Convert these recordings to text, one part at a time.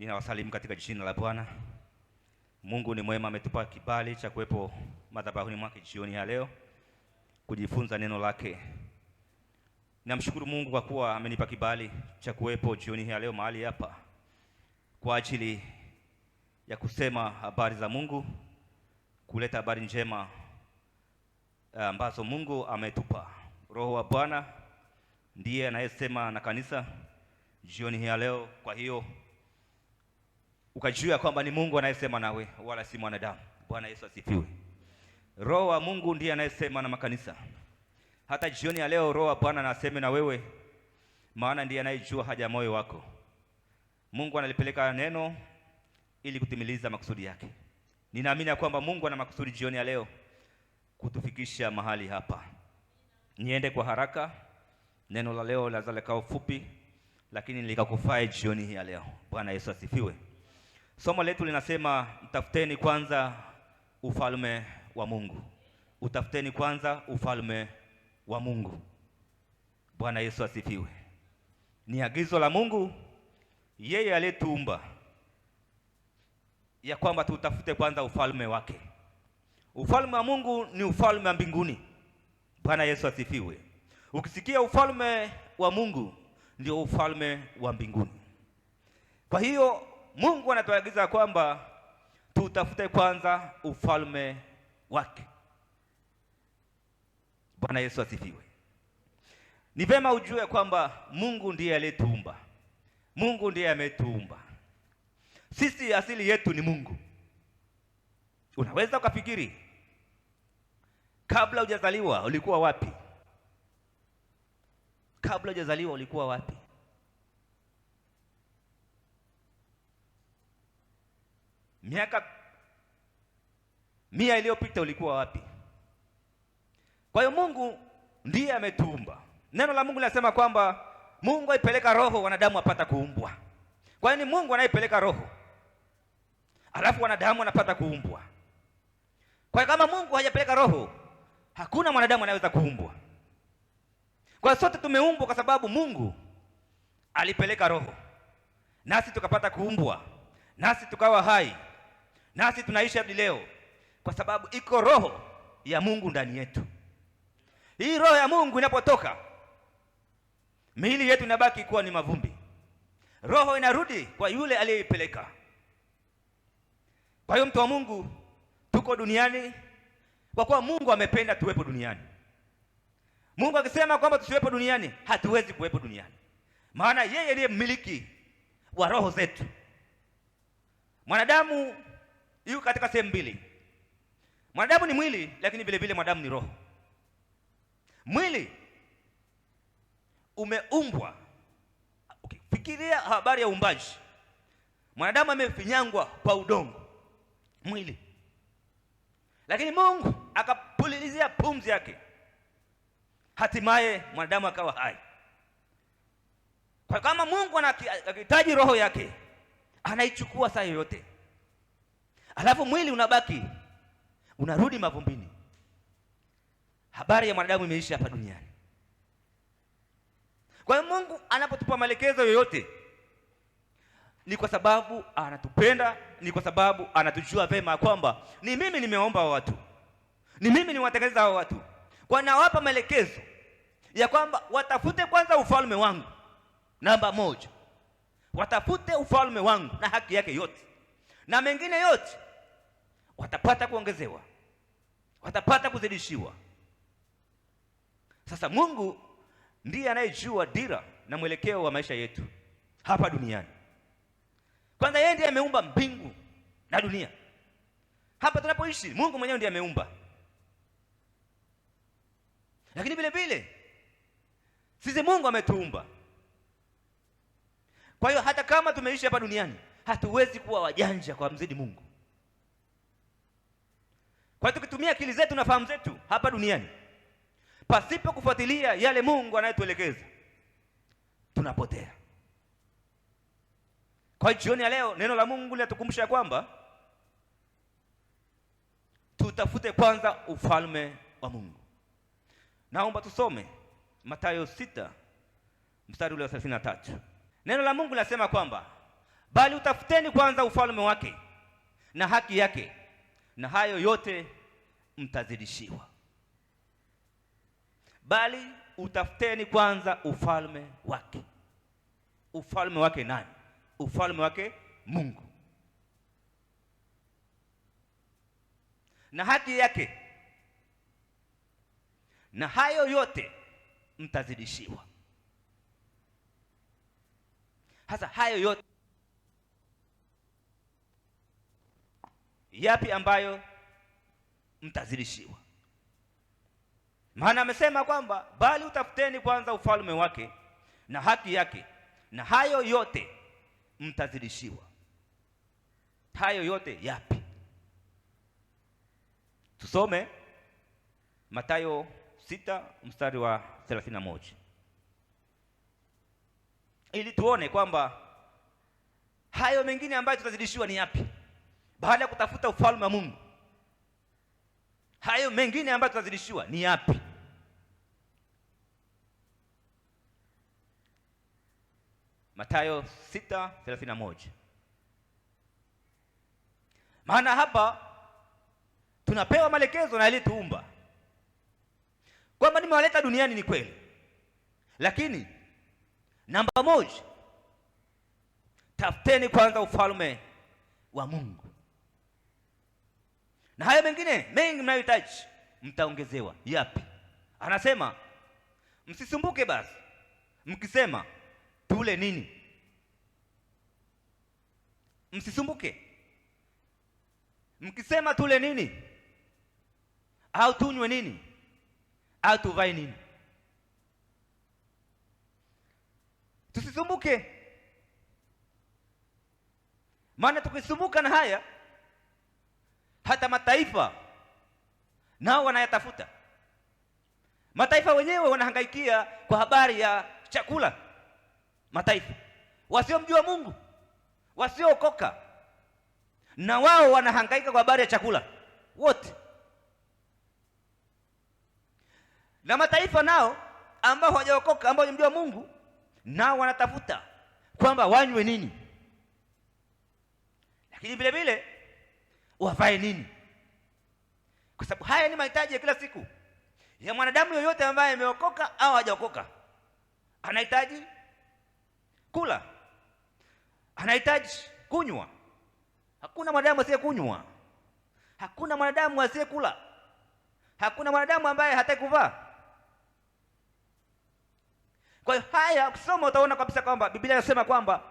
Ninawasalimu katika jina la Bwana. Mungu ni mwema, ametupa kibali cha kuwepo madhabahuni mwake jioni ya leo kujifunza neno lake. Namshukuru Mungu kwa kuwa amenipa kibali cha kuwepo jioni ya leo mahali hapa kwa ajili ya kusema habari za Mungu, kuleta habari njema ambazo Mungu ametupa. Roho wa Bwana ndiye anayesema na kanisa jioni ya leo. Kwa hiyo ukajua kwamba ni Mungu anayesema nawe wala si mwanadamu. Bwana Yesu asifiwe. Roho wa Mungu ndiye anayesema na makanisa. Hata jioni ya leo Roho wa Bwana anasema na wewe, maana ndiye anayejua haja ya moyo wako. Mungu analipeleka neno ili kutimiliza makusudi yake. Ninaamini kwamba Mungu ana makusudi jioni ya leo kutufikisha mahali hapa. Niende kwa haraka. Neno la leo lazima likae fupi, lakini likakufae jioni ya leo. Bwana Yesu asifiwe. Somo letu linasema mtafuteni kwanza ufalme wa Mungu. Utafuteni kwanza ufalme wa Mungu. Bwana Yesu asifiwe. Ni agizo la Mungu, yeye aliyetuumba, ya kwamba tutafute kwanza ufalme wake. Ufalme wa Mungu ni ufalme wa mbinguni. Bwana Yesu asifiwe. Ukisikia ufalme wa Mungu ndio ufalme wa mbinguni. Kwa hiyo Mungu anatuagiza kwamba tutafute kwanza ufalme wake. Bwana Yesu asifiwe. Ni vema ujue kwamba Mungu ndiye aliyetuumba. Mungu ndiye ametuumba. Sisi asili yetu ni Mungu. Unaweza ukafikiri kabla hujazaliwa ulikuwa wapi? Kabla hujazaliwa ulikuwa wapi? Miaka 100 iliyopita ulikuwa wapi? Kwa hiyo Mungu ndiye ametuumba. Neno la Mungu linasema kwamba Mungu aipeleka roho wanadamu apata kuumbwa. Kwa hiyo ni Mungu anayepeleka roho, alafu wanadamu wanapata kuumbwa. Kwa hiyo kama Mungu hajapeleka roho, hakuna mwanadamu anayeweza kuumbwa. Kwa hiyo sote tumeumbwa kwa sababu Mungu alipeleka roho, nasi tukapata kuumbwa, nasi tukawa hai, nasi tunaishi hadi leo kwa sababu iko roho ya Mungu ndani yetu. Hii roho ya Mungu inapotoka, miili yetu inabaki kuwa ni mavumbi. Roho inarudi kwa yule aliyeipeleka. Kwa hiyo mtu wa Mungu, tuko duniani kwa kuwa Mungu amependa tuwepo duniani. Mungu akisema kwamba tusiwepo duniani, hatuwezi kuwepo duniani, maana yeye ndiye mmiliki wa roho zetu. Mwanadamu yuko katika sehemu mbili. Mwanadamu ni mwili, lakini vile vile mwanadamu ni roho. Mwili umeumbwa. Fikiria habari ya uumbaji. Mwanadamu amefinyangwa kwa udongo, mwili. Lakini Mungu akapulizia pumzi yake, hatimaye mwanadamu akawa hai. Kwa kama Mungu anahitaji roho yake, anaichukua saa yoyote, alafu mwili unabaki unarudi mavumbini. Habari ya mwanadamu imeisha hapa duniani. Kwa hiyo Mungu anapotupa maelekezo yoyote, ni kwa sababu anatupenda, ni kwa sababu anatujua vema kwamba ni mimi nimeomba watu, ni mimi niwatengeneza hao watu. Kwa nawapa maelekezo ya kwamba watafute kwanza ufalme wangu. Namba 1, watafute ufalme wangu na haki yake yote, na mengine yote watapata kuongezewa, watapata kuzidishiwa. Sasa Mungu ndiye anayejua dira na mwelekeo wa maisha yetu hapa duniani. Kwanza yeye ndiye ameumba mbingu na dunia. Hapa tunapoishi Mungu mwenyewe ndiye ameumba. Lakini vile vile sisi Mungu ametuumba. Kwa hiyo hata kama tumeishi hapa duniani, hatuwezi kuwa wajanja kwa mzidi Mungu. Kwa hiyo tukitumia akili zetu na fahamu zetu hapa duniani, pasipo kufuatilia yale Mungu anayetuelekeza, tunapotea. Kwa hiyo jioni ya leo neno la Mungu linatukumbusha kwamba tutafute kwanza ufalme wa Mungu. Naomba tusome Mathayo 6 mstari ule wa 33. Neno la Mungu linasema kwamba bali utafuteni kwanza ufalme wake na haki yake, na hayo yote mtazidishiwa. Bali utafuteni kwanza ufalme wake. Ufalme wake nani? Ufalme wake Mungu, na haki yake, na hayo yote mtazidishiwa. Hasa hayo yote yapi ambayo mtazidishiwa? Maana amesema kwamba bali utafuteni kwanza ufalme wake na haki yake, na hayo yote mtazidishiwa. Hayo yote yapi? Tusome Mathayo 6 mstari wa 31 ili tuone kwamba hayo mengine ambayo tutazidishiwa ni yapi baada ya kutafuta ufalme wa Mungu. Hayo mengine ambayo tutazidishiwa ni yapi? Mathayo 6:31. Maana hapa tunapewa maelekezo na aliyetuumba kwamba nimewaleta duniani, ni kweli, lakini namba moja, tafuteni kwanza ufalme wa Mungu, na hayo mengine mengi mnayohitaji mtaongezewa. Yapi? Anasema msisumbuke basi mkisema tule nini. Msisumbuke mkisema tule nini, au tunywe nini, au tuvae nini. Tusisumbuke, maana tukisumbuka na haya, hata mataifa nao wanayatafuta. Mataifa wenyewe wanahangaikia kwa habari ya chakula. Mataifa wasiomjua Mungu, wasiookoka, na wao wanahangaika kwa habari ya chakula wote. Na mataifa nao ambao hawajaokoka, ambao hawajamjua Mungu, nao wanatafuta kwamba wanywe nini, lakini vile vile wavae nini, kwa sababu haya ni mahitaji ya kila siku ya mwanadamu yoyote ambaye ameokoka au hajaokoka. Anahitaji kula, anahitaji kunywa. Hakuna mwanadamu asiyekunywa, hakuna mwanadamu asiyekula, hakuna mwanadamu ambaye hataki kuvaa. Kwa hiyo haya ukisoma utaona kabisa kwamba Biblia inasema kwamba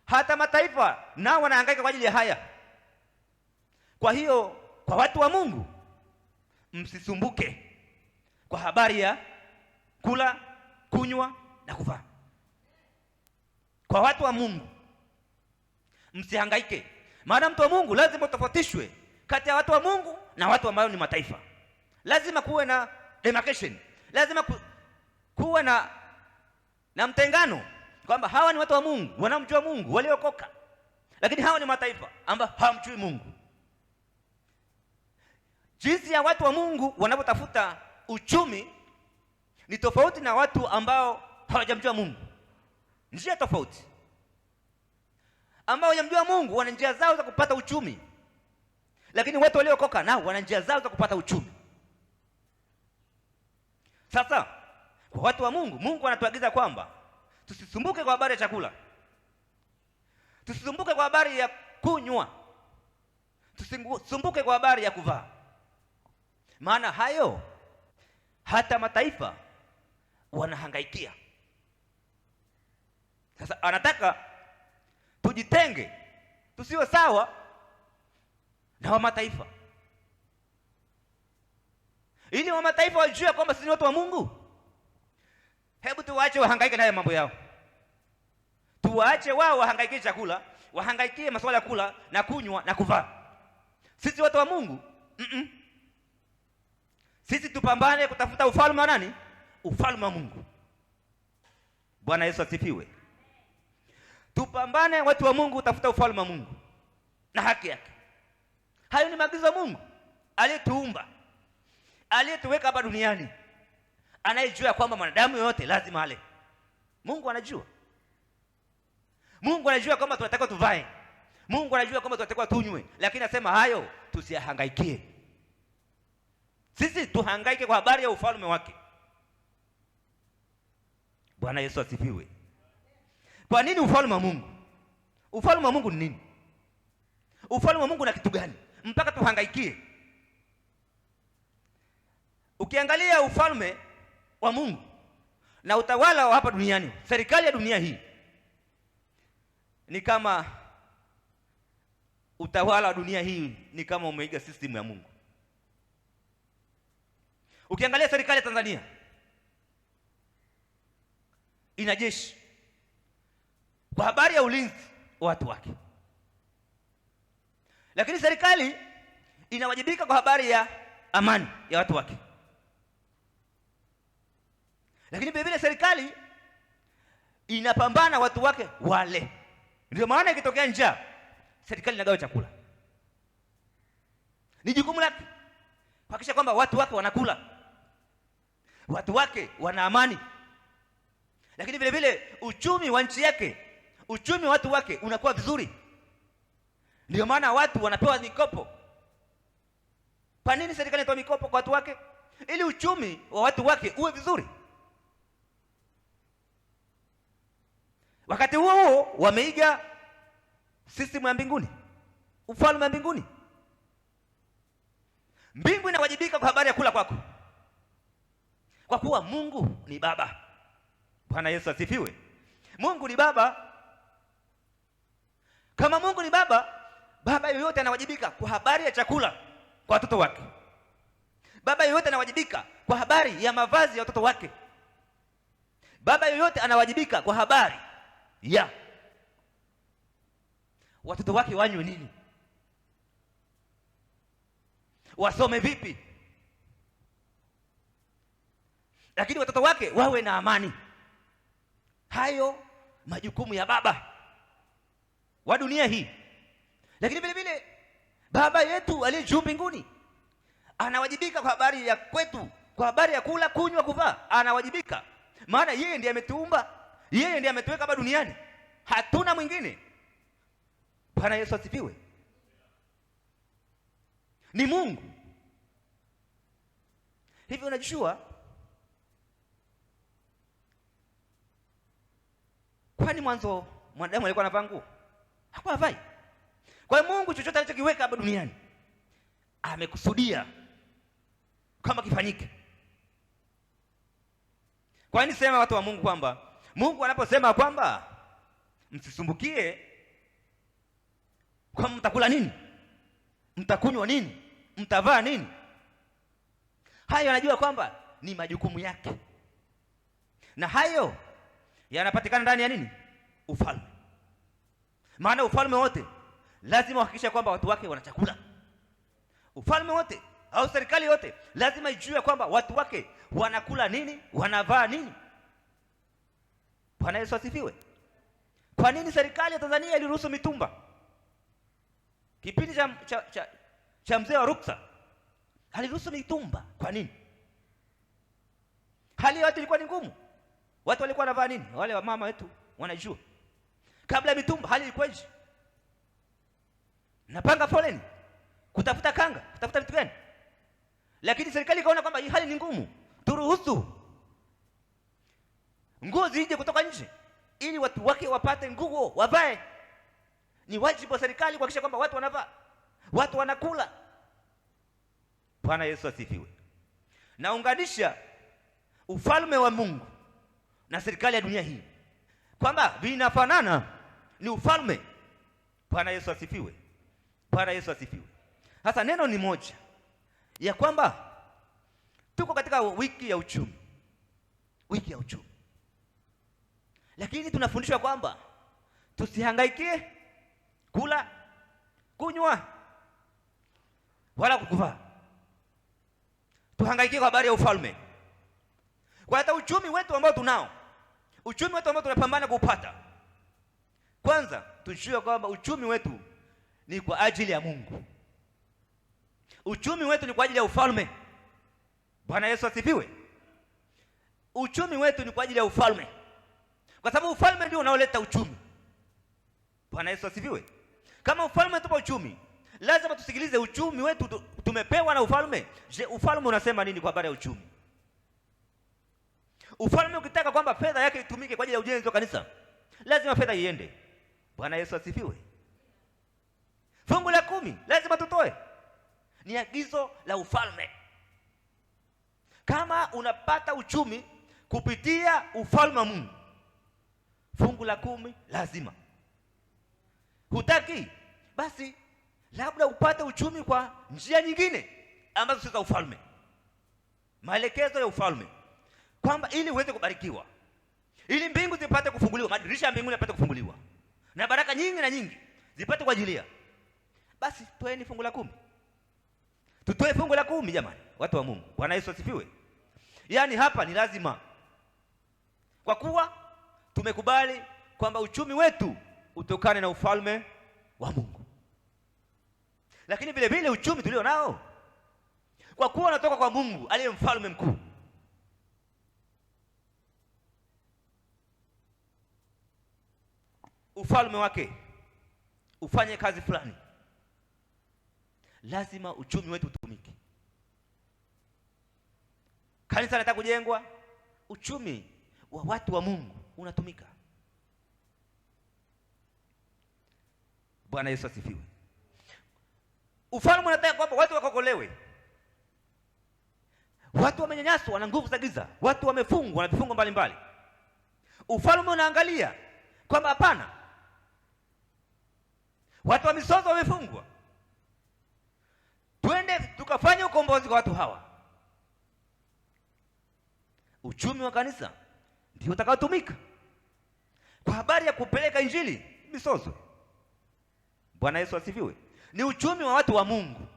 hata mataifa nao wanahangaika kwa ajili ya haya. Kwa hiyo kwa watu wa Mungu, msisumbuke kwa habari ya kula, kunywa na kuvaa. Kwa watu wa Mungu msihangaike, maana mtu wa Mungu lazima utofautishwe kati ya watu wa Mungu na watu ambao ni mataifa. Lazima kuwe na demarcation, lazima kuwe na mtengano, kwamba hawa ni watu wa Mungu wanaomjua Mungu, waliokoka, lakini hawa ni mataifa ambao hawamjui Mungu. Jinsi ya watu wa Mungu wanapotafuta uchumi ni tofauti na watu ambao hawajamjua Mungu. Njia tofauti. Ambao hawajamjua Mungu wana njia zao za kupata uchumi, lakini watu waliokoka nao wana njia zao za kupata uchumi. Sasa kwa watu wa Mungu, Mungu anatuagiza kwamba tusisumbuke kwa habari ya chakula, tusisumbuke kwa habari ya kunywa, tusisumbuke kwa habari ya kuvaa, maana hayo hata mataifa wanahangaikia. Sasa anataka tujitenge, tusiwe sawa na wa mataifa, ili wa mataifa wajue kwamba sisi ni watu wa Mungu. Hebu tuwaache wahangaike na mambo yao, tuwaache wao wahangaikie chakula, wahangaikie masuala ya kula na kunywa na kuvaa. Sisi watu wa Mungu, sisi tupambane kutafuta ufalme wa nani? Ufalme wa Mungu. Bwana Yesu asifiwe. Tupambane watu wa Mungu kutafuta ufalme wa Mungu na haki yake. Hayo ni maagizo ya Mungu aliyetuumba, aliyetuweka hapa duniani, anayejua kwamba mwanadamu yote lazima ale. Mungu anajua. Mungu anajua kwamba tunatakiwa tuvae, Mungu anajua kwamba tunatakiwa tunywe, lakini anasema hayo tusiyahangaikie. Sisi tuhangaike kwa habari ya ufalme wake. Bwana Yesu asifiwe. Kwa nini ufalme wa Mungu? Ufalme wa Mungu ni nini? Ufalme wa Mungu na kitu gani mpaka tuhangaikie? Ukiangalia ufalme wa Mungu na utawala wa hapa duniani, serikali ya dunia hii ni kama utawala wa dunia hii ni kama umeiga system ya Mungu. Ukiangalia serikali ya Tanzania ina jeshi kwa habari ya ulinzi wa watu wake, lakini serikali inawajibika kwa habari ya amani ya watu wake. Lakini vile vile serikali inapambana watu wake wale. Ndio maana ikitokea njaa, serikali inagawa chakula. Ni jukumu lake kuhakikisha kwamba watu wake wanakula, watu wake wana amani. Lakini vile vile uchumi wa nchi yake, uchumi wa watu wake unakuwa vizuri. Ndio maana watu wanapewa mikopo. Kwa nini serikali inatoa mikopo kwa watu wake? Ili uchumi wa watu wake uwe vizuri. Wakati huo huo wameiga system ya mbinguni, ufalme wa mbinguni. Mbingu inawajibika kwa habari ya kula kwako, kwa kuwa Mungu ni Baba. Bwana Yesu asifiwe. Mungu ni Baba. Kama Mungu ni Baba, baba yoyote anawajibika kwa habari ya chakula kwa watoto wake. Baba yoyote anawajibika kwa habari ya mavazi ya watoto wake. Baba yoyote anawajibika kwa habari ya watoto wake wanywe nini, wasome vipi, lakini watoto wake wawe na amani. Hayo majukumu ya baba wa dunia hii. Lakini vile vile baba yetu aliye juu mbinguni anawajibika kwa habari ya kwetu, kwa habari ya kula, kunywa, kuvaa. Anawajibika, maana yeye ndiye ametuumba, yeye ndiye ametuweka hapa duniani, hatuna mwingine. Bwana Yesu asifiwe. Ni Mungu. Hivi unajua kwani mwanzo mwanadamu alikuwa anavaa nguo? Hakuwa havai. Kwa hiyo Mungu chochote alichokiweka hapa duniani amekusudia kama kifanyike. Kwa nini sema watu wa Mungu kwamba Mungu anaposema kwamba msisumbukie kwa mtakula nini, mtakunywa nini, mtavaa nini, hayo anajua kwamba ni majukumu yake, na hayo yanapatikana ndani ya nini? Ufalme. Maana ufalme wote lazima uhakikishe kwamba watu wake wana chakula. Ufalme wote au serikali yote lazima ijue kwamba watu wake wanakula nini, wanavaa nini. Bwana Yesu asifiwe. Kwa nini serikali ya Tanzania iliruhusu mitumba kipindi cha mzee wa Ruksa? Aliruhusu mitumba. Kwa nini? Hali ya watu ilikuwa ni ngumu. Watu walikuwa wanavaa nini? Wale wa mama wetu wanajua. Kabla ya mitumba hali ilikuwaje? Napanga foleni kutafuta kanga, kutafuta vitu gani? Lakini serikali ikaona kwamba hii hali ni ngumu, turuhusu nguo zije kutoka nje ili watu wake wapate nguo wavae. Ni wajibu wa serikali kuhakikisha kwamba watu wanavaa, watu wanakula. Bwana Yesu asifiwe. Naunganisha ufalme wa Mungu na serikali ya dunia hii kwamba vinafanana, ni ufalme. Bwana Yesu asifiwe. Bwana Yesu asifiwe. Sasa neno ni moja ya kwamba tuko katika wiki ya uchumi, wiki ya uchumi, lakini tunafundishwa kwamba tusihangaikie kula, kunywa wala kukuvaa. Tuhangaikie kwa habari ya ufalme. Kwa hata uchumi wetu ambao tunao, uchumi wetu ambao tunapambana kupata, kwanza tujue kwamba uchumi wetu ni kwa ajili ya Mungu. Uchumi wetu ni kwa ajili ya ufalme. Bwana Yesu asifiwe. Uchumi wetu ni kwa ajili ya ufalme, kwa sababu ufalme ndio unaoleta uchumi. Bwana Yesu asifiwe. Kama ufalme unatupa uchumi, lazima tusikilize uchumi wetu tumepewa na ufalme. Je, ufalme unasema nini kwa habari ya uchumi? Ufalme ukitaka kwamba fedha yake itumike kwa ajili ya ujenzi wa kanisa, lazima fedha iende. Bwana Yesu asifiwe. Fungu la 10 lazima tutoe. Ni agizo la ufalme. Kama unapata uchumi kupitia ufalme wa Mungu, fungu la 10 lazima. Hutaki, basi labda upate uchumi kwa njia nyingine ambazo si za ufalme. Maelekezo ya ufalme kwamba ili uweze kubarikiwa, ili mbingu zipate kufunguliwa, madirisha ya mbinguni yapate kufunguliwa, na baraka nyingi na nyingi zipate kuajilia, basi toeni fungu la 10. Tutoe fungu la 10 jamani, watu wa Mungu. Bwana Yesu asifiwe. Yaani hapa ni lazima, kwa kuwa tumekubali kwamba uchumi wetu utokane na ufalme wa Mungu. Lakini vile vile uchumi tulio nao, kwa kuwa unatoka kwa Mungu aliye mfalme mkuu, ufalme wake ufanye kazi fulani, lazima uchumi wetu utumike. Kanisa linataka kujengwa, uchumi wa watu wa Mungu unatumika. Bwana Yesu asifiwe. Ufalme unataka kwamba watu wakokolewe. Watu wamenyanyaswa, wana nguvu za giza, watu wamefungwa na vifungo mbalimbali. Ufalme unaangalia kwamba hapana, watu wa misozo wamefungwa, twende tukafanya ukombozi kwa watu hawa. Uchumi wa kanisa ndio utakaotumika kwa habari ya kupeleka injili misozo. Bwana Yesu asifiwe. Ni uchumi wa watu wa Mungu,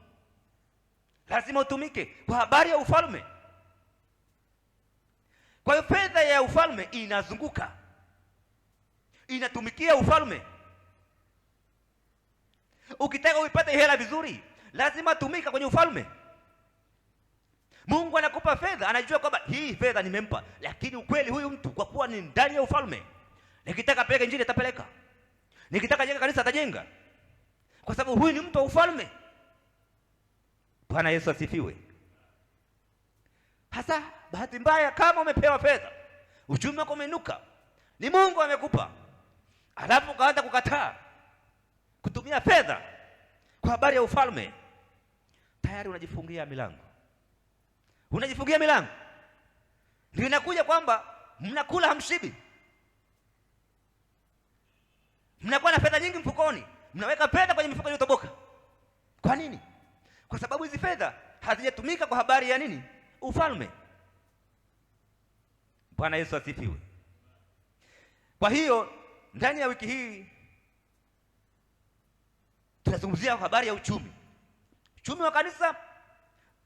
lazima utumike kwa habari ya ufalme. Kwa hiyo fedha ya ufalme inazunguka, inatumikia ufalme. Ukitaka uipate hela vizuri, lazima tumika kwenye ufalme. Mungu anakupa fedha, anajua kwamba hii fedha nimempa, lakini ukweli huyu mtu kwa kuwa ni ndani ya ufalme, nikitaka peleka injili atapeleka, nikitaka jenga kanisa atajenga, kwa sababu huyu ni mtu wa ufalme. Bwana Yesu asifiwe. Hasa bahati mbaya, kama umepewa fedha, uchumi wako umenuka, ni Mungu amekupa, alafu ukaanza kukataa kutumia fedha kwa habari ya ufalme, tayari unajifungia milango. Unajifungia milango, ndio inakuja kwamba mnakula hamshibi, mnakuwa na fedha nyingi mfukoni, mnaweka fedha kwenye mifuko iliyotoboka. Kwa nini? Kwa sababu hizi fedha hazijatumika kwa habari ya nini? Ufalme. Bwana Yesu asifiwe. Kwa hiyo ndani ya wiki hii tunazungumzia habari ya uchumi. Uchumi wa kanisa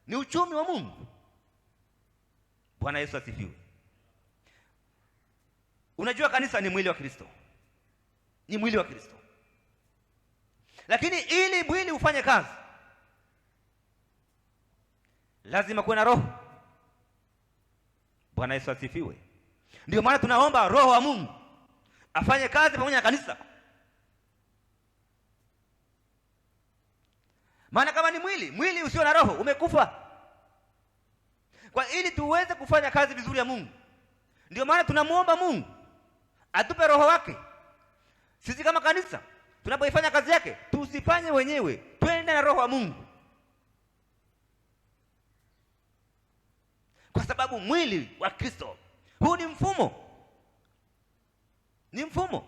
ni uchumi wa Mungu. Bwana Yesu asifiwe. Unajua kanisa ni mwili wa Kristo, ni mwili wa Kristo, lakini ili mwili ufanye kazi, lazima kuwe na roho. Bwana Yesu asifiwe. Ndio maana tunaomba Roho wa Mungu afanye kazi pamoja na kanisa. Maana kama ni mwili usio na roho umekufa. Kwa ili tuweze kufanya kazi vizuri ya Mungu, ndio maana tunamuomba Mungu atupe roho wake. Sisi kama kanisa tunapoifanya kazi yake, tusifanye wenyewe, twende na roho wa Mungu, kwa sababu mwili wa Kristo huu ni mfumo, ni mfumo.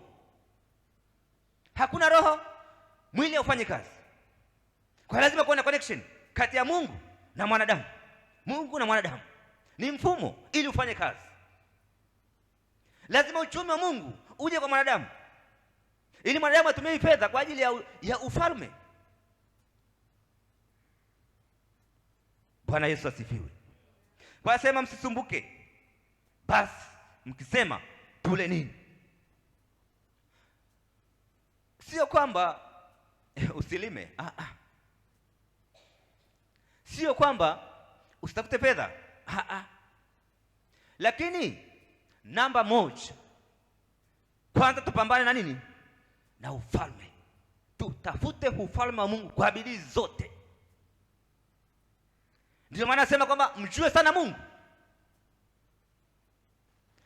Hakuna roho, mwili haufanyi kazi. Kwa lazima kuwe na connection kati ya Mungu na mwanadamu. Mungu na mwanadamu ni mfumo ili ufanye kazi. Lazima uchumi wa Mungu uje kwa mwanadamu, ili mwanadamu atumie fedha kwa ajili ya ufalme. Bwana Yesu asifiwe. Kwa sema msisumbuke basi mkisema tule nini. Sio kwamba usilime, sio kwamba usitafute fedha, lakini namba moja, kwanza tupambane na nini? Na ufalme. tutafute ufalme wa Mungu kwa bidii zote. Ndio maana nasema kwamba mjue sana Mungu.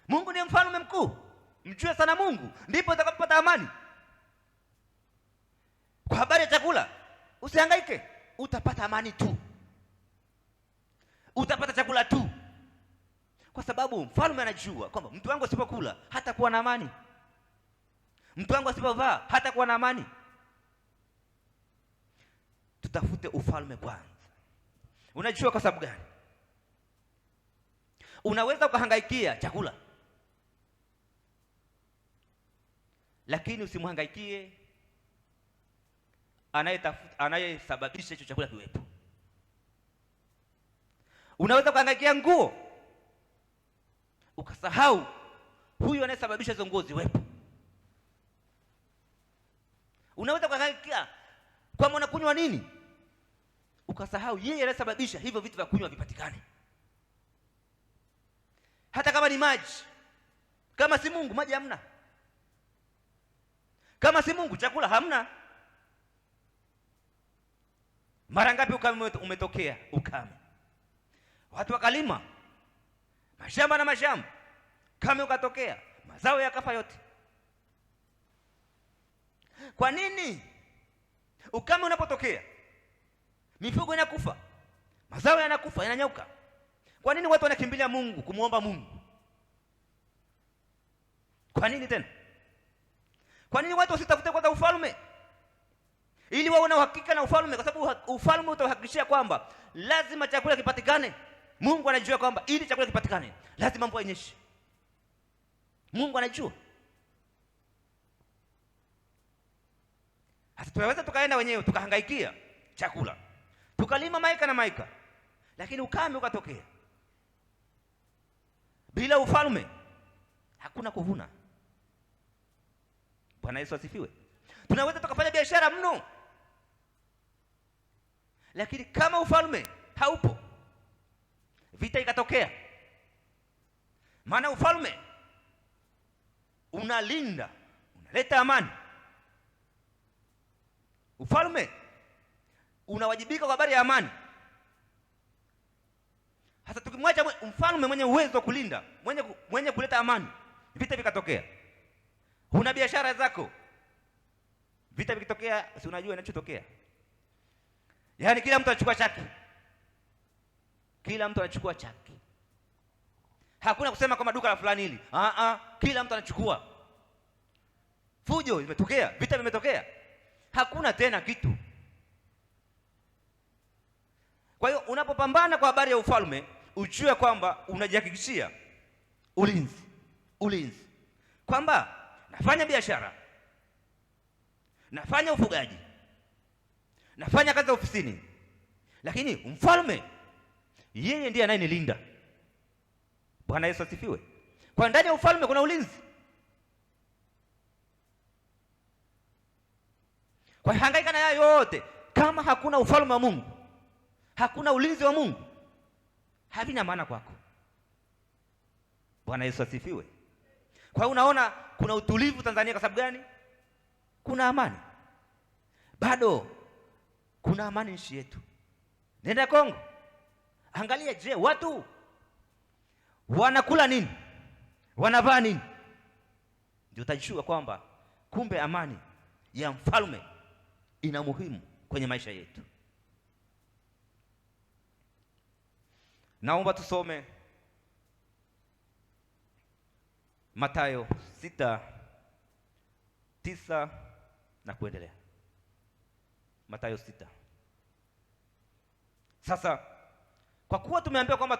Mungu ni mfalme mkuu. Mjue sana Mungu, ndipo utakapopata amani. Kwa habari ya chakula, usihangaike, utapata amani tu, utapata chakula tu, kwa sababu mfalme anajua kwamba mtu wangu asipokula hata kuwa na amani, mtu wangu asipovaa hata kuwa na amani. Tutafute ufalme kwanza. Unajua kwa sababu gani? Unaweza ukahangaikia chakula, lakini usimhangaikie anayesababisha hicho chakula kiwepo. Unaweza ukahangaikia nguo, ukasahau huyu anayesababisha hizo nguo ziwepo. Unaweza ukahangaikia kwamba unakunywa nini, ukasahau yeye anayesababisha hivyo vitu vya kunywa vipatikane. Hata kama ni maji, kama si Mungu maji hamna. Kama si Mungu chakula hamna. Mara ngapi ukame umetokea? Ukame, watu wakalima mashamba na mashamba, kame ukatokea, mazao yakafa yote. Kwa nini? Ukame unapotokea mifugo inakufa, mazao yanakufa, yananyauka. Kwa nini watu wanakimbilia Mungu, kumuomba Mungu? Kwa nini tena? Kwa nini watu wasitafute kwanza ufalme ili wawe na uhakika na ufalme? Kwa sababu ufalme utahakikishia kwamba lazima chakula kipatikane. Mungu anajua kwamba ili chakula kipatikane lazima mvua inyeshe. Mungu anajua. Hata tunaweza tukaenda wenyewe tukahangaikia chakula, tukalima maika na maika, lakini ukame ukatokea. Bila ufalme hakuna kuvuna. Bwana Yesu asifiwe. Tunaweza tukafanya biashara mno, lakini kama ufalme haupo, vita ikatokea. Maana ufalme unalinda, unaleta amani. Ufalme unawajibika kwa habari ya amani. Hata tukimwacha mfalme mwenye uwezo wa kulinda, mwenye kuleta amani, vita vikatokea. Una biashara zako, vita vikitokea, si unajua inachotokea? Yaani kila mtu anachukua chake. Kila mtu anachukua chake. Hakuna kusema kama duka la fulani hili. Kila mtu anachukua. Fujo imetokea, vita vimetokea. Hakuna tena kitu. Kwa hiyo unapopambana kwa habari ya ufalme, ujue kwamba unajihakikishia ulinzi. Kwamba nafanya biashara, nafanya ufugaji, nafanya kazi za ofisini, lakini mfalme yeye ndiye anayenilinda. Bwana Yesu asifiwe. Kwa ndani ya ufalme kuna ulinzi. Kwa hangaika na hayo yote, kama hakuna ufalme wa Mungu, hakuna ulinzi wa Mungu, havina maana kwako. Bwana Yesu asifiwe. Kwa hiyo unaona kuna utulivu Tanzania kwa sababu gani? Kuna amani. Bado kuna amani nchi yetu. Nenda Kongo, angalia, je, watu wanakula nini? Wanavaa nini? Ndio utajua kwamba kumbe amani ya mfalme ina muhimu kwenye maisha yetu. Naomba tusome Mathayo 6:9 na kuendelea. Mathayo 6. Sasa kwa kuwa tumeambiwa kwamba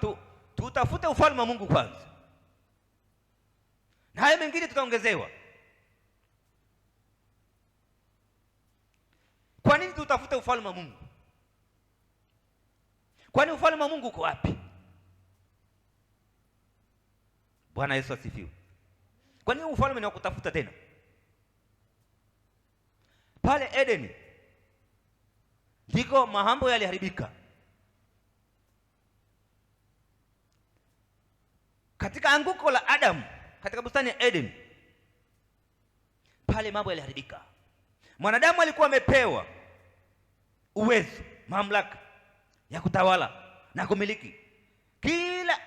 tutafute ufalme wa Mungu kwanza, na hayo mengine tutaongezewa. Kwa nini tutafute ufalme wa Mungu? Kwani ufalme wa Mungu uko wapi? Bwana Yesu asifiwe. Kwa nini ufalme ni wa kutafuta tena? Pale Edeni ndiko mambo yaliharibika. Katika anguko la Adamu katika bustani ya Edeni, pale mambo yaliharibika. Mwanadamu alikuwa amepewa uwezo, mamlaka ya kutawala na kumiliki kila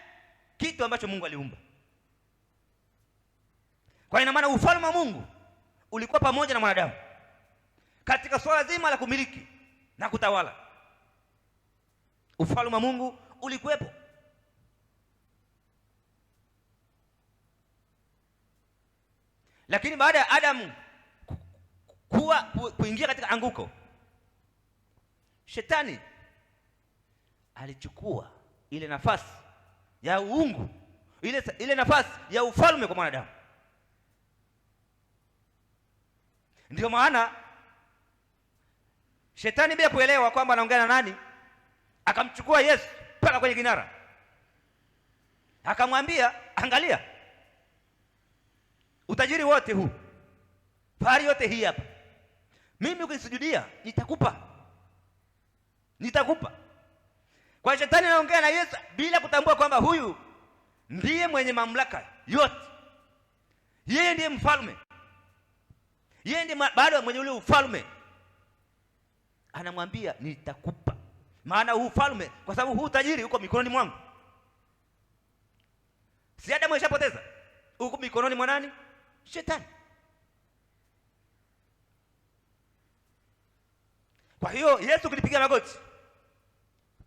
kitu ambacho Mungu aliumba. Kwa ina maana ufalme wa Mungu ulikuwa pamoja na mwanadamu katika swala zima la kumiliki na kutawala. Ufalme wa Mungu ulikuwepo. Lakini baada ya Adamu kuingia katika anguko, Shetani alichukua ile nafasi ya uungu, ile nafasi ya ufalme kwa mwanadamu. Ndio maana Shetani bila kuelewa kwamba anaongea na nani, akamchukua Yesu mpaka kwenye kinara, akamwambia, angalia, utajiri wote huu, fahari yote hii hapa, mimi ukinisujudia nitakupa. Kwa Shetani anaongea na Yesu bila kutambua kwamba huyu ndiye mwenye mamlaka yote, yeye ndiye mfalme, yeye ndiye bado mwenye ule ufalme. Anamwambia nitakupa, maana huu ufalme, kwa sababu huu tajiri uko mikononi mwangu. Si Adamu alishapoteza, uko mikononi mwa nani? Shetani. Kwa hiyo Yesu kunipiga magoti,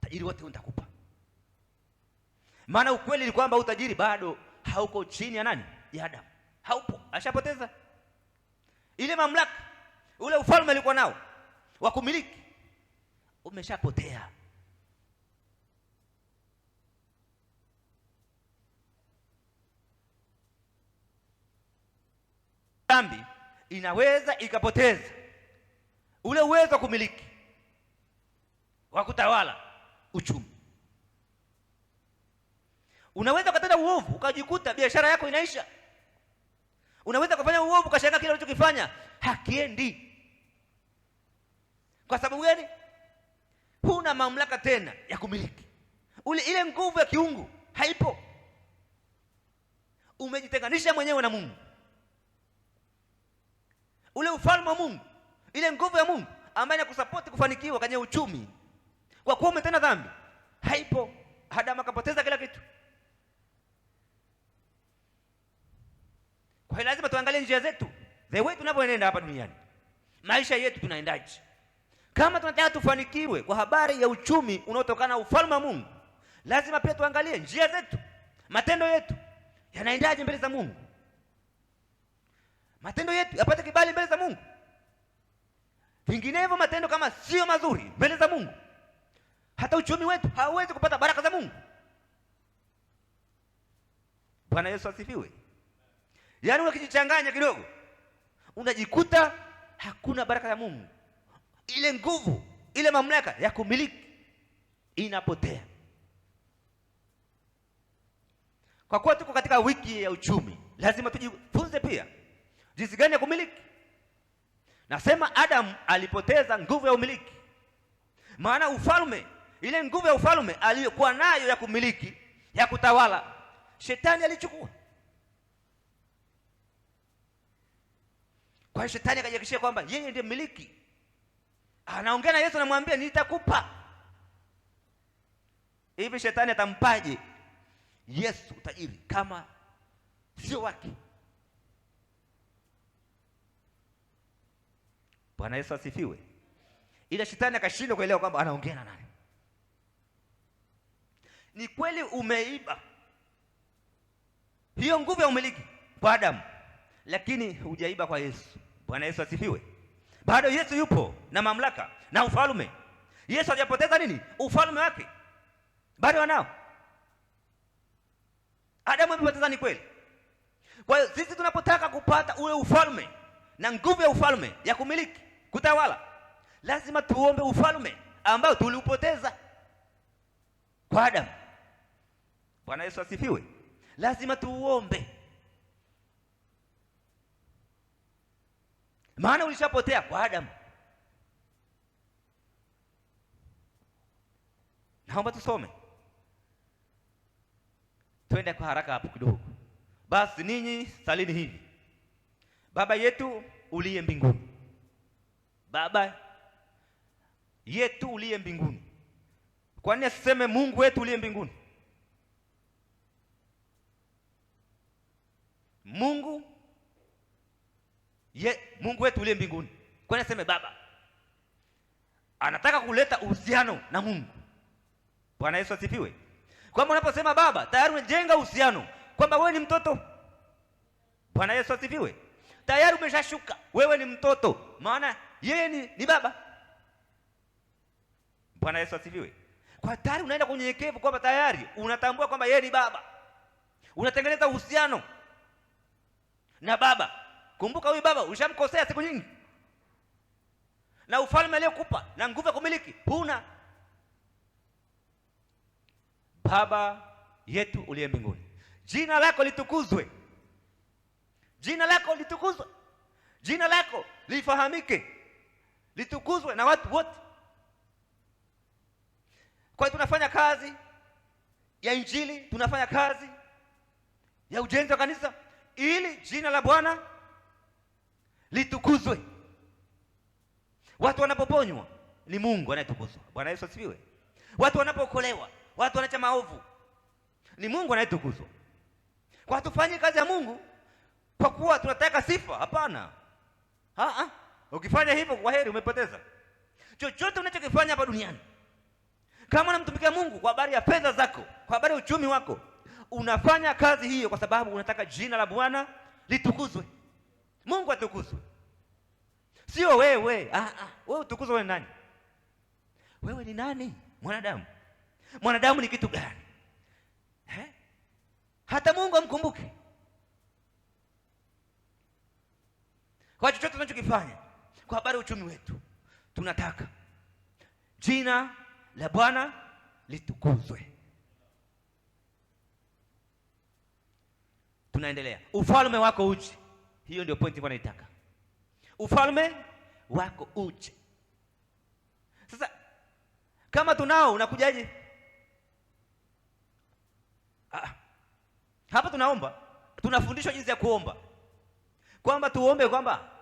tajiri wote nitakupa. Maana ukweli ni kwamba utajiri bado hauko chini ya nani? Ya Adamu. Haupo, ashapoteza ile mamlaka, ule ufalme alikuwa nao wa kumiliki, umeshapotea. Dhambi inaweza ikapoteza ule uwezo wa kumiliki, wa kutawala uchumi. Unaweza kutenda uovu ukajikuta biashara yako inaisha. Unaweza kufanya uovu ukashangaa kile unachokifanya hakiendi. Kwa sababu gani? Huna mamlaka tena ya kumiliki. Ile nguvu ya kiungu haipo. Umejitenganisha mwenyewe na Mungu. Ule ufalme wa Mungu, ile nguvu ya Mungu ambayo inakusapoti kufanikiwa kwenye uchumi, kwa kuwa umetenda dhambi, haipo. Adamu akapoteza kila kitu. Kwa hiyo lazima tuangalie njia zetu, the way tunavyoenda hapa duniani. Maisha yetu tunaendaje? Kama tunataka tufanikiwe kwa habari ya uchumi unaotokana na ufalme wa Mungu, lazima pia tuangalie njia zetu, matendo yetu yanaendaje mbele za Mungu. Matendo yetu yapate kibali mbele za Mungu. Vinginevyo matendo kama sio mazuri mbele za Mungu, hata uchumi wetu hauwezi kupata baraka za Mungu. Bwana Yesu asifiwe. Yaani ukijichanganya kidogo, unajikuta hakuna baraka ya Mungu. Ile nguvu, ile mamlaka ya kumiliki inapotea. Kwa kuwa tuko katika wiki ya uchumi, lazima tujifunze pia jinsi gani ya kumiliki. Nasema Adamu alipoteza nguvu ya umiliki. Maana ufalme, ile nguvu ya ufalme aliyokuwa nayo ya kumiliki, ya kutawala, Shetani alichukua. Kwa hiyo Shetani akajihakikishia kwamba yeye ndiye mmiliki. Anaongea na Yesu, anamwambia nitakupa. Hivi Shetani atampaje Yesu utajiri kama sio wake? Bwana Yesu asifiwe. Ila Shetani akashindwa kuelewa kwamba anaongea na nani. Ni kweli umeiba hiyo nguvu ya umiliki kwa Adamu, lakini hujaiba kwa Yesu. Bwana Yesu asifiwe. Bado Yesu yupo na mamlaka na ufalme. Yesu hajapoteza nini? Ufalme wake. Bado anao. Adamu amepoteza, ni kweli. Kwa hiyo sisi tunapotaka kupata ule ufalme na nguvu ya ufalme ya kumiliki, kutawala, lazima tuombe ufalme ambao tuliupoteza kwa Adamu. Bwana Yesu asifiwe. Lazima tuuombe, maana ulishapotea kwa Adamu. Naomba tusome, twende kwa haraka hapo kidogo. Basi ninyi salini hivi: Baba yetu uliye mbinguni, Baba yetu uliye mbinguni. Kwa nini asiseme Mungu wetu uliye mbinguni? Mungu wetu uliye mbinguni. Kwa nini aseme Baba? Anataka kuleta uhusiano na Mungu. Bwana Yesu asifiwe. Kwamba unaposema Baba, tayari unajenga uhusiano kwamba wewe ni mtoto. Bwana Yesu asifiwe. Tayari umeshashuka, wewe ni mtoto, maana yeye ni Baba. Bwana Yesu asifiwe. Kwa tayari unaenda kwenye unyenyekevu kwamba tayari unatambua kwamba yeye ni Baba. Unatengeneza uhusiano na Baba. Kumbuka huyu Baba ushamkosea siku nyingi, na ufalme aliyokupa na nguvu ya kumiliki huna. Baba yetu uliye mbinguni, jina lako litukuzwe. Jina lako litukuzwe. Jina lako lifahamike, litukuzwe na watu wote. Kwa hiyo tunafanya kazi ya Injili, tunafanya kazi ya ujenzi wa kanisa ili jina la Bwana litukuzwe. Watu wanapoponywa ni Mungu anayetukuzwa. Bwana Yesu asifiwe. Watu wanapookolewa, watu wanaacha maovu, ni Mungu anayetukuzwa. Kwa tufanye kazi ya Mungu kwa kuwa tunataka sifa? Hapana. Ukifanya hivyo, kwa heri, umepoteza. Chochote unachokifanya hapa duniani, kama unamtumikia Mungu kwa habari ya fedha zako, kwa habari ya uchumi wako, unafanya kazi hiyo kwa sababu unataka jina la Bwana litukuzwe, Mungu atukuzwe, sio wewe. Wewe utukuzwe. Wewe nani? Wewe ni nani? Mwanadamu. Mwanadamu ni kitu gani? Hata Mungu amkumbuke. Kwa chochote tunachokifanya kwa habari ya uchumi wetu, tunataka jina la Bwana litukuzwe. Tunaendelea. Ufalme wako uje. Hiyo ndio pointi kwa naitaka. Ufalme wako uje. Sasa kama tunao, unakujaje? Hapa tunaomba, tunafundishwa jinsi ya kuomba, kwamba tuombe kwamba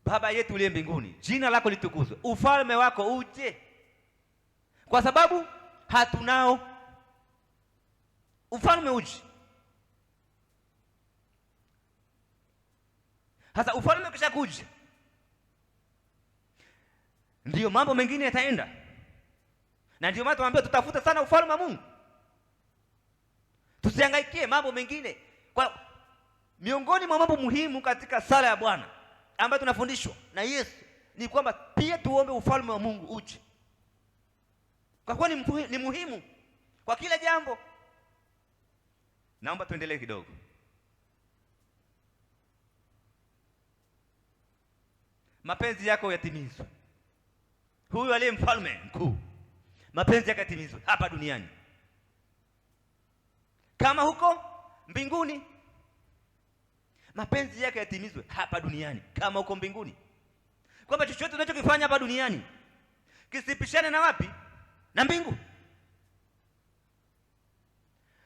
Baba yetu uliye mbinguni, jina lako litukuzwe, ufalme wako uje, kwa sababu hatunao. Ufalme uje. Sasa ufalme ukishakuja, ndiyo mambo mengine yataenda. Na ndio maana tunaambiwa tutafute sana ufalme wa Mungu, tusihangaikie mambo mengine. Kwa miongoni mwa mambo muhimu katika sala ya Bwana ambayo tunafundishwa na Yesu ni kwamba pia tuombe ufalme wa Mungu uje, kwa kuwa ni muhimu kwa kila jambo. Naomba tuendelee kidogo. Mapenzi yako yatimizwe. Huyu aliye mfalme mkuu, mapenzi yake yatimizwe hapa duniani kama huko mbinguni. Mapenzi yake yatimizwe hapa duniani kama huko mbinguni, kwamba chochote tunachokifanya hapa duniani kisipishane na wapi? Na mbingu.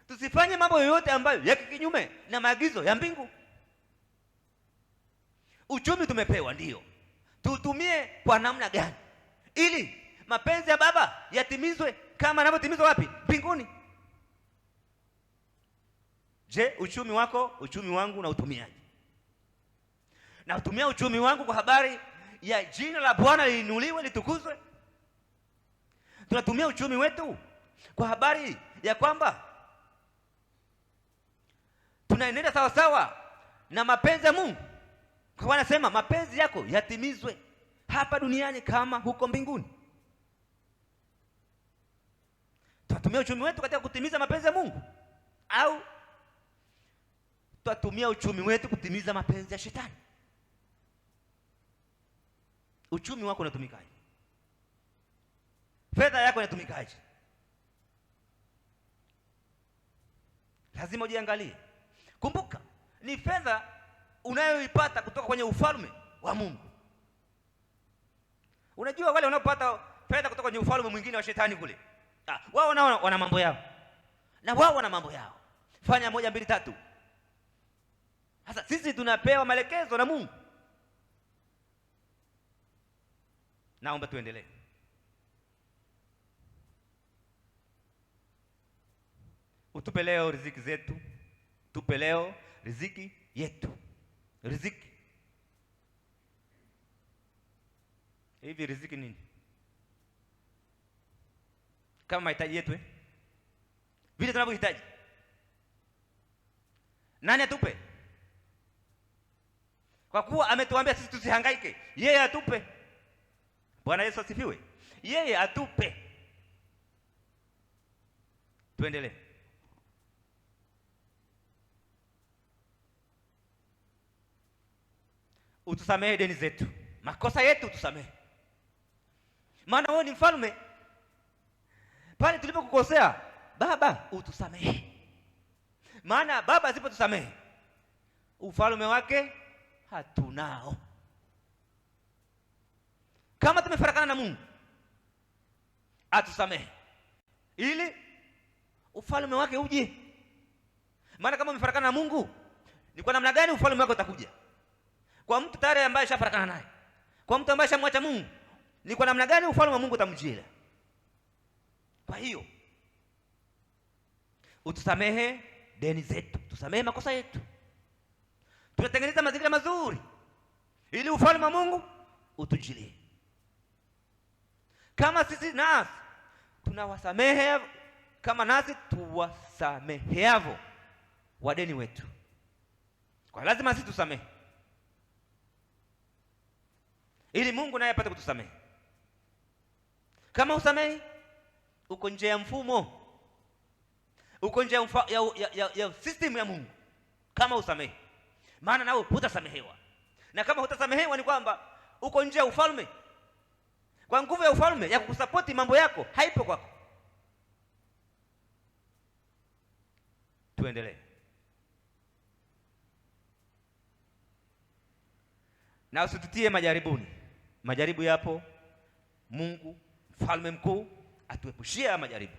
Tusifanye mambo yoyote ambayo yako kinyume na maagizo ya mbingu. Uchumi tumepewa, ndio tuutumie kwa namna gani ili mapenzi ya Baba yatimizwe kama yanavyotimizwa wapi? Mbinguni. Je, uchumi wako, uchumi wangu na utumiaji? Na utumia uchumi wangu kwa habari ya jina la Bwana liinuliwe, litukuzwe? Tunatumia uchumi wetu kwa habari ya kwamba tunaenenda sawa sawa na mapenzi ya Mungu? Kwa maana nasema mapenzi yako yatimizwe hapa duniani kama huko mbinguni. Tunatumia uchumi wetu katika kutimiza mapenzi ya Mungu, au tutatumia uchumi wetu kutimiza mapenzi ya Shetani? Uchumi wako unatumikaje? Fedha yako inatumikaje? Lazima ujiangalie. Kumbuka, ni fedha unayoipata kutoka kwenye ufalme wa Mungu. Unajua wale wanaopata fedha kutoka kwenye ufalme mwingine wa Shetani kule, wao wana mambo yao, na wao wana mambo yao, fanya 1 2 3. Sasa sisi tunapewa maelekezo na Mungu. Naomba tuendelee. Utupe leo riziki zetu, tupe leo riziki yetu. Riziki hivi, riziki nini? Kama mahitaji yetu vile tunavyohitaji. Nani atupe? Kwa kuwa ametuambia sisi tusihangaike, yeye atupe. Bwana Yesu asifiwe. Yeye atupe. Tuendelee. Utusamehe deni zetu, makosa yetu utusamehe, maana wewe ni mfalme. Pale tulipokukosea, Baba utusamehe, maana Baba asipotusamehe ufalme wake hatunao. Kama tumefarakana na Mungu, atusamehe ili ufalme wake uje. Maana kama umefarakana na Mungu, ni kwa namna gani ufalme wake utakuja? Kwa mtu tayari ambaye shafarakana naye, kwa mtu ambaye shamwacha Mungu, ni kwa namna gani ufalme wa Mungu utamjia? Kwa hiyo utusamehe deni zetu, tusamehe makosa yetu, tunatengeneza mazingira mazuri ili ufalme wa Mungu utujilie. Kama sisi nasi tunawasamehe, kama nasi tuwasameheavo wadeni wetu, kwa lazima sisi tusamehe ili Mungu naye apate kutusamehe. Kama usamehe, uko nje ya mfumo, uko nje ya system ya Mungu. Kama usamehe, maana nawe hutasamehewa, na kama hutasamehewa ni kwamba uko nje ya ufalme. Kwa nguvu ya ufalme ya kukusapoti mambo yako haipo kwako. Tuendelee. Na usitutie majaribuni. Majaribu yapo. Mungu mfalme mkuu atuepushia majaribu,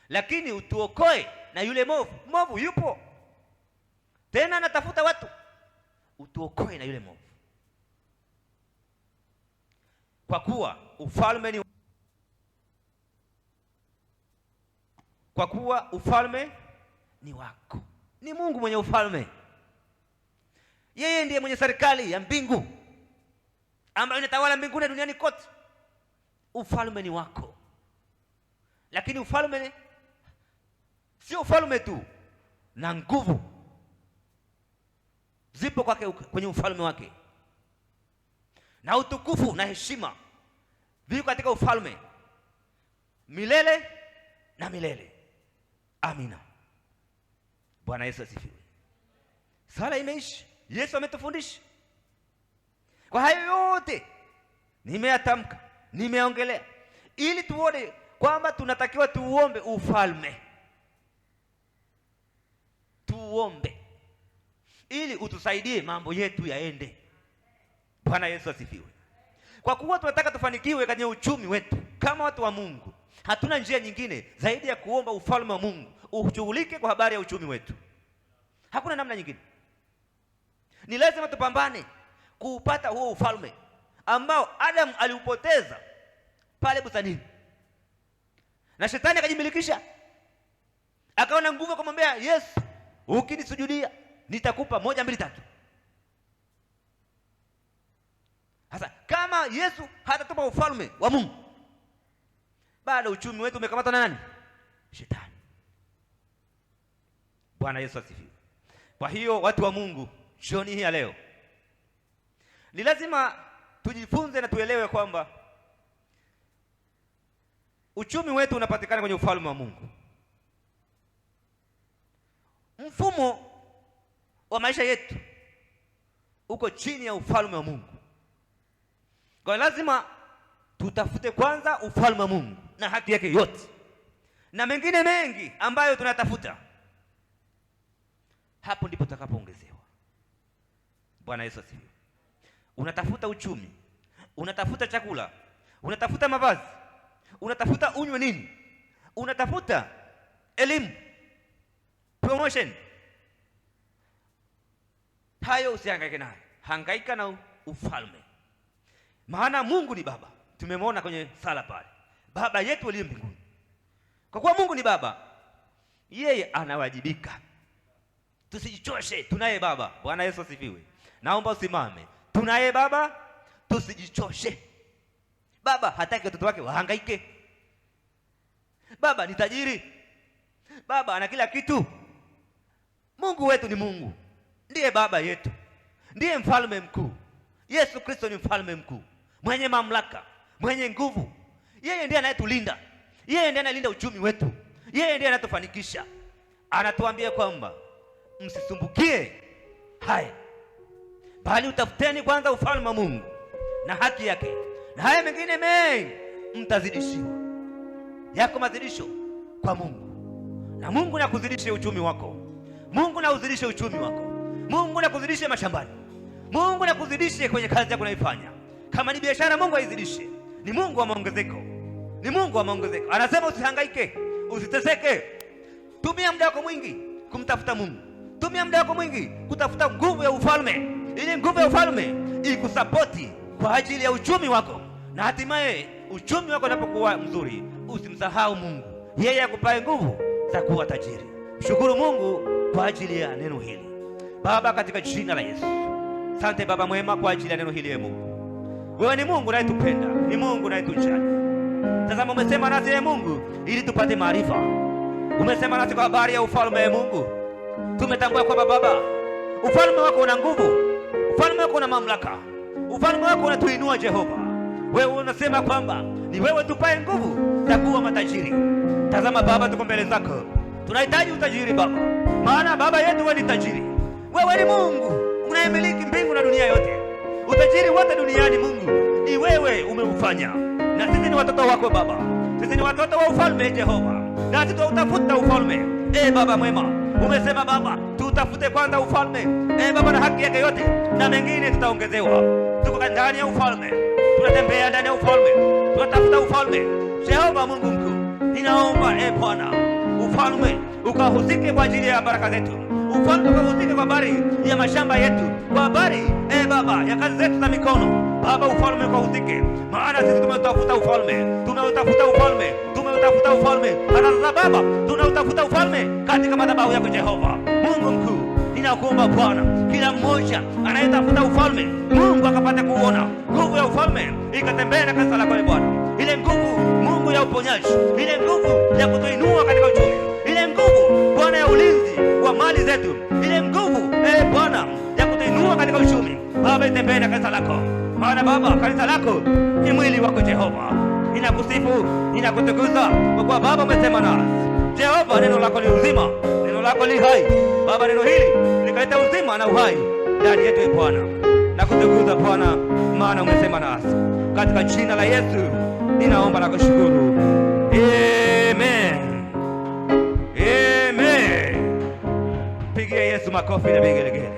lakini utuokoe na yule movu. Movu yupo tena, anatafuta watu. Utuokoe na yule movu, kwa kuwa ufalme ni wako. Ni Mungu mwenye ufalme. Yeye ndiye mwenye serikali ya mbingu ambayo inatawala mbinguni na duniani kote. Ufalme ni wako, lakini ufalme sio ufalme tu, na nguvu zipo kwake kwenye ufalme wake, na utukufu na heshima viko katika ufalme milele na milele. Amina. Bwana Yesu asifiwe. Sala imeisha. Yesu ametufundisha. Kwa hayo yote nimeyatamka, nimeongelea, ili tuone kwamba tunatakiwa tuombe ufalme. Tuombe ili utusaidie mambo yetu yaende. Bwana Yesu asifiwe. Kwa kuwa tunataka tufanikiwe kwenye uchumi wetu kama watu wa Mungu, hatuna njia nyingine zaidi ya kuomba ufalme wa Mungu ushughulike kwa habari ya uchumi wetu. Hakuna namna nyingine. Ni lazima tupambane kuupata huo ufalme ambao Adam aliupoteza pale bustanini, na shetani akajimilikisha, akaona nguvu, akamwambia Yesu, ukinisujudia nitakupa 1, 2, 3. Sasa kama Yesu hatatupa ufalme wa Mungu, bado uchumi wetu umekamatwa na nani? Shetani. Bwana Yesu asifiwe. Kwa hiyo watu wa Mungu, jioni hii ya leo ni lazima tujifunze na tuelewe kwamba uchumi wetu unapatikana kwenye ufalme wa Mungu. Mfumo wa maisha yetu uko chini ya ufalme wa Mungu. Kwa lazima tutafute kwanza ufalme wa Mungu na haki yake yote, na mengine mengi ambayo tunatafuta, hapo ndipo tutakapoongezewa. Bwana Yesu asifiwe. Unatafuta uchumi, unatafuta chakula, unatafuta mavazi, unatafuta unywe nini, unatafuta elimu, promotion, hayo usihangaike nayo. Hangaika na ufalme. Maana Mungu ni Baba. Tumemwona kwenye sala pale, Baba yetu aliye mbinguni. Kwa kuwa Mungu ni Baba, yeye anawajibika. Tusijichoshe, tunaye Baba. Bwana Yesu asifiwe. Naomba usimame. Tunaye Baba, tusijichoshe. Baba hataki watoto wake wahangaike. Baba ni tajiri. Baba ana kila kitu. Mungu wetu ni Mungu, ndiye Baba yetu, ndiye mfalme mkuu. Yesu Kristo ni mfalme mkuu, mwenye mamlaka, mwenye nguvu. Yeye ndiye anayetulinda, yeye ndiye analinda uchumi wetu, yeye ndiye anatufanikisha. Anatuambia kwamba msisumbukie haya, bali utafuteni kwanza ufalme wa Mungu na haki yake, na haya mengine mengi mtazidishiwa. Yako mazidisho kwa Mungu, na Mungu na kuzidishe uchumi wako. Mungu na uzidishe uchumi wako. Mungu na kuzidishe mashambani. Mungu na kuzidishe kwenye kazi yako unaifanya. Kama ni biashara, Mungu aizidishe. Ni Mungu wa maongezeko, ni Mungu wa maongezeko. Anasema usihangaike, usiteseke. Tumia muda wako mwingi kumtafuta Mungu. Tumia muda wako mwingi kutafuta nguvu ya ufalme, ili nguvu ya ufalme ikusapoti kwa ajili ya uchumi wako, na hatimaye uchumi wako unapokuwa mzuri, usimsahau Mungu, yeye akupae nguvu za kuwa tajiri. Mshukuru Mungu kwa ajili ya neno hili. Baba, katika jina la Yesu, asante Baba mwema kwa ajili ya neno hili. Mungu, wewe ni Mungu unayetupenda, ni Mungu unayetujali. Tazama, umesema nasi Mungu ili tupate maarifa. Umesema nasi kwa habari ya ufalme. Mungu, tumetambua kwamba Baba, ufalme wako una nguvu, ufalme wako una mamlaka, ufalme wako unatuinua. Jehova, wewe unasema kwamba ni wewe tupae nguvu za kuwa matajiri. Tazama Baba, tuko mbele zako, tunahitaji utajiri Baba, maana Baba yetu wewe ni tajiri. Wewe ni Mungu unayemiliki mbingu na dunia yote. Utajiri wote duniani Mungu ni wewe umeufanya, na sisi ni watoto wako Baba. Sisi ni watoto wa ufalme Jehova, na tutautafuta ufalme. Baba mwema, umesema Baba tutafute kwanza ufalme Baba na haki yake yote, na mengine tutaongezewa. Tuko ndani ya ufalme, tunatembea ndani ya ufalme, tunatafuta ufalme. Jehova Mungu mkuu, ninaomba Bwana, ufalme ukahusike kwa ajili ya baraka zetu. Ufalme ukahusike kwa habari ya mashamba yetu, kwa habari Baba ya kazi zetu za mikono. Baba, ufalme ukahusike, maana sisi tumeutafuta ufalme, tumeutafuta ufalme, tumeutafuta ufalme. Sasa Baba, tunautafuta ufalme katika madhabahu yako Jehova Mungu mkuu. Ninakuomba Bwana, kila mmoja anayetafuta ufalme Mungu akapate kuona nguvu ya ufalme ikatembea na kanisa lako Bwana. Ile nguvu Mungu ya uponyaji, ile nguvu ya kutuinua katika uchumi, ile nguvu Bwana ya ulinzi wa mali zetu, ile nguvu Bwana ya kutuinua katika uchumi Baba, itembee na kanisa lako. Maana Baba, kanisa lako ni mwili wako Jehova. Ninakusifu, ninakutukuza kwa kuwa Baba umesema nasi Jehova. Neno lako ni uzima, neno lako ni hai Baba. Neno hili likaleta uzima na uhai ndani yetu Bwana. Nakutukuza Bwana, maana umesema nasi. Katika jina la Yesu ninaomba na kushukuru. Amen. Amen. Pigia Yesu makofi na vigelegele.